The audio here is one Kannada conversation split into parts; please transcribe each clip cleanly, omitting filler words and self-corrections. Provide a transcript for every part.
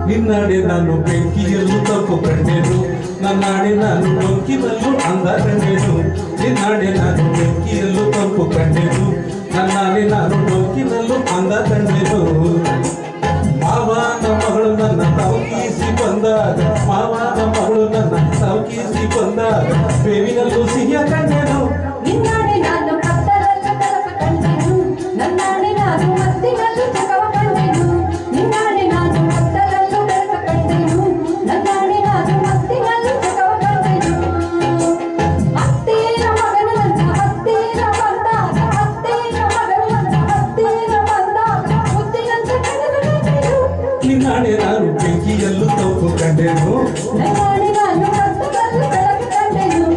ನಿನ್ನಾಡೆ ನಾನು ಬೆಂಕಿಯಲ್ಲೂ ತಪ್ಪು ಕಂಡೆನು, ನನ್ನಾಡೆ ನಾನು ಡೊಂಕಿನಲ್ಲೂ ಅಂದ ಕಂಡೆನು. ನಿನ್ನಾಡೆ ನಾನು ಬೆಂಕಿಯಲ್ಲೂ ತಪ್ಪು ಕಂಡೆನು, ನನ್ನಾಡೆ ನಾನು ಡೊಂಕಿನಲ್ಲೂ ಅಂದ ಕಂಡೆನು. ಮಾವನ ಮಗಳು ನನ್ನ ತವಕೀಸಿ ಬಂದಾಗ, ಮಾವನ ಮಗಳು ನನ್ನ ತವಕೀಸಿ ಬಂದಾಗ ಬೇವಿನಲ್ಲೂ ಸಿಹಿಯ ಕಂಡೆನು. ನಿನ್ನಾಡೆ ನಾನು ಕತ್ತಲಲ್ಲೂ ಬೆಳಕು ಕಂಡೆನು, ನನ್ನಾಡೆ ನಾನು ಮತ್ತಿನಲ್ಲೂ ಜಗವ ಕಂಡೆನು. ನಿನ್ನಾಡೆ ನಾನು ಕತ್ತಲಲ್ಲೂ ಬೆಳಕು ಕಂಡೆನು, ನನ್ನಾಡೆ ನಾನು ಮತ್ತಿನಲ್ಲೂ ಜಗವ ಕಂಡೆನು. ಹತ್ತಿರ ಮಗನು ನನ್ನ ಹತ್ತಿರ ಬಂದಾಗ, ಹತ್ತಿರ ಮಗನು ನನ್ನ ಹತ್ತಿರ ಬಂದಾಗ ಮುತ್ತಿನಂತೆ ಕಣ್ಣು ಕಂಡೆನು. ನಿನ್ನಾಡೆ ನಾನು ಬೆಂಕಿಯಲ್ಲೂ ತಪ್ಪು ಕಂಡೆನು, ನನ್ನಾಡೆ ನಾನು ಕತ್ತಲಲ್ಲೂ ಬೆಳಕು ಕಂಡೆನು.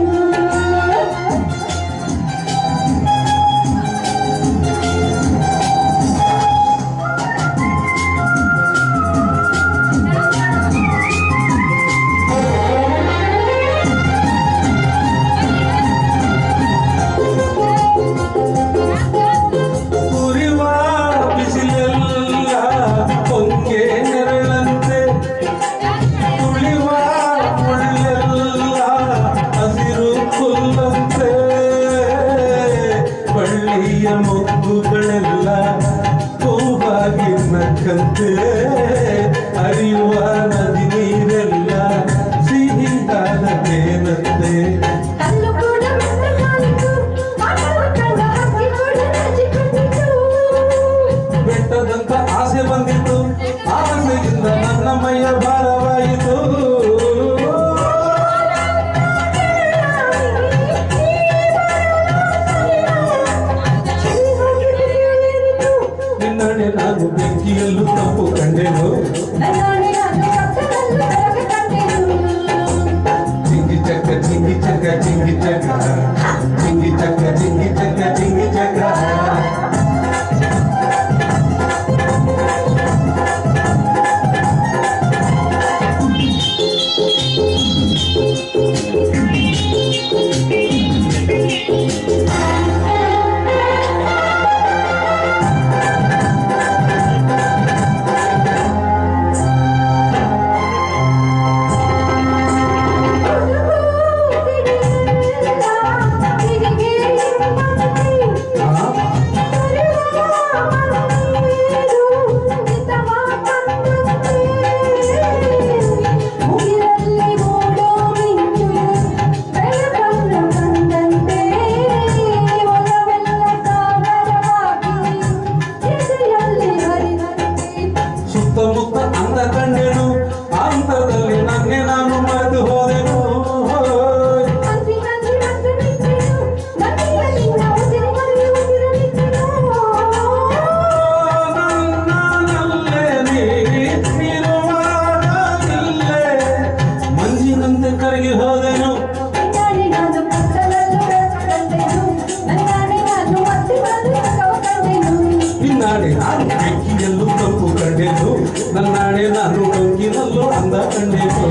ಮೊಗ್ಗುಗಳೆಲ್ಲ ಹೂವಾಗಿ ನಕ್ಕಂತೆ, ಹರಿಯುವ ನದಿ ನೀರೆಲ್ಲ ಸಿಹಿಯಾದ ತೇನಂತೆ. ಕಲ್ಲು ಕೂಡ ಮೆತ್ತಗಾಯಿತು, ಆಟವ ಕಂಡ ಹಕ್ಕಿ ಕೂಡ ನಾಚಿಕೊಂಡಿತು. ಬೆಟ್ಟದಂತ ಆಸೆ ಬಂದಿತು, ಆಸೆಯಿಂದ ನನ್ನ ಮೈಯ ಭಾರವಾಯಿತು. ನಿನ್ನಾಡೆ ನಾನು ಬೆಂಕಿಯಲ್ಲೂ ತಪ್ಪು ಕಂಡೆನು, ನನ್ನಾಡೆ ನಾನು ಕತ್ತಲಲ್ಲೂ ಬೆಳಕು ಕಂಡೆನು. ಜಿಂಗಿ ಚಕ್ಕ ಜಿಂಗಿ ಚಕ್ಕ ಜಿಂಗಿ ಚಕ್ಕ, ಜಿಂಗಿ ಚಕ್ಕ ಜಿಂಗಿ ಚಕ್ಕ ಜಿಂಗಿ ಚಕ್ಕ. ಸುತ್ತಮುತ್ತ ಅಂದ ಕಂಡೆನು, ಅಂತರದಲ್ಲಿ ನನ್ನೇ ನಾನು ಮರೆತು ಹೋದೆನು. ಮಂಜಿನಂತೆ ಕರಗಿ ಹೋದೆನು. ನಿನ್ನಾಡೆ ನಾನು ಬೆಂಕಿಯಲ್ಲೂ ತಪ್ಪು ಕಂಡೆನು, ನನ್ನಾಡೆ ನಾನು ಡೊಂಕಿನಲ್ಲೂ ಅಂದ ಕಂಡೆನು.